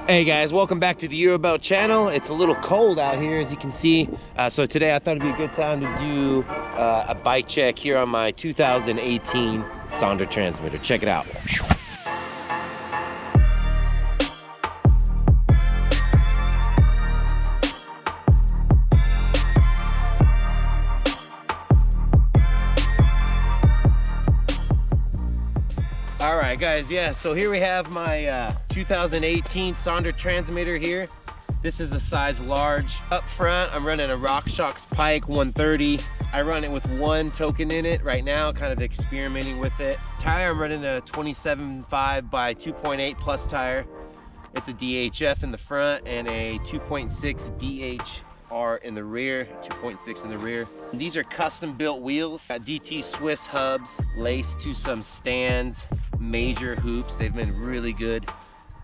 Hey guys, welcome back to the Eurobelt channel. It's a little cold out here, as you can see. So today I thought it'd be a good time to do a bike check here on my 2018 Sonder transmitter. Check it out. All right guys, yeah, so here we have my 2018 Sonder transmitter here. This is a size large. Up front, I'm running a Rockshox Pike 130. I run it with one token in it right now, kind of experimenting with it. Tire, I'm running a 27.5 by 2.8 plus tire. It's a DHF in the front and a 2.6 DHR in the rear, 2.6 in the rear. These are custom built wheels. Got DT Swiss hubs laced to some stands, major hoops. They've been really good.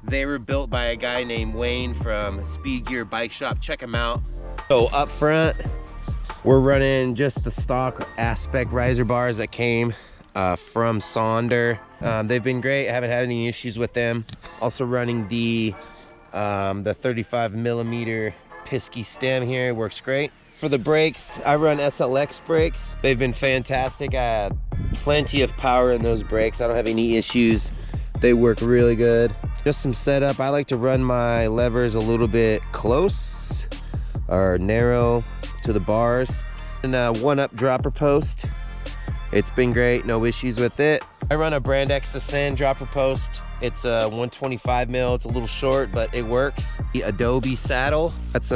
They were built by a guy named Wayne from Speed Gear Bike Shop. Check him out. So up front, we're running just the stock aspect riser bars that came from Sonder. They've been great. I haven't had any issues with them. Also running the 35 millimeter Piske Stem here. It works great. For the brakes, I run SLX brakes. They've been fantastic. I have plenty of power in those brakes. I don't have any issues. They work really good. Just some setup. I like to run my levers a little bit close or narrow to the bars. And a OneUp dropper post. It's been great, no issues with it. I run a Brand X Ascend dropper post. It's a 125 mil. It's a little short, but it works. The Adobe Saddle. That's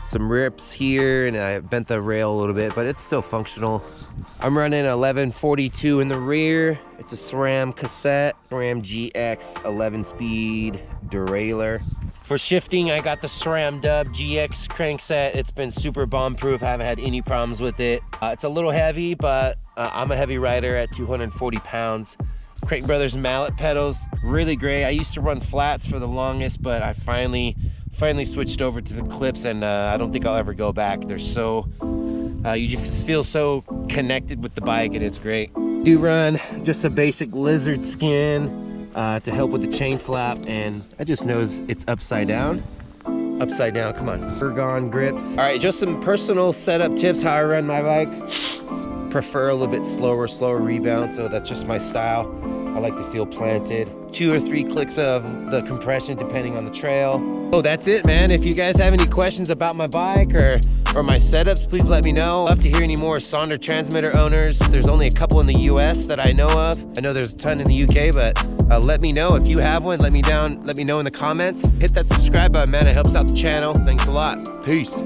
some rips here, and I bent the rail a little bit, but it's still functional. I'm running 1142 in the rear. It's a SRAM Cassette, SRAM GX 11-speed derailleur. For shifting, I got the SRAM DUB GX Crankset. It's been super bomb-proof. I haven't had any problems with it. It's a little heavy, but I'm a heavy rider at 240 pounds. Crank Brothers mallet pedals, really great. I used to run flats for the longest, but I finally switched over to the clips, and I don't think I'll ever go back. They're so, you just feel so connected with the bike, and it's great. Do run just a basic lizard skin to help with the chain slap, and I just knows it's upside down. Upside down, come on. Ergon Grips. All right, just some personal setup tips, how I run my bike. Prefer a little bit slower rebound, so that's just my style. I like to feel planted. 2 or 3 clicks of the compression depending on the trail. Oh, that's it, man. If you guys have any questions about my bike or my setups, please let me know. I'd love to hear any more Sonder transmitter owners. There's only a couple in the US that I know of. I know there's a ton in the UK, but let me know if you have one. Let me know in the comments. Hit that subscribe button, man. It helps out the channel. Thanks a lot. Peace.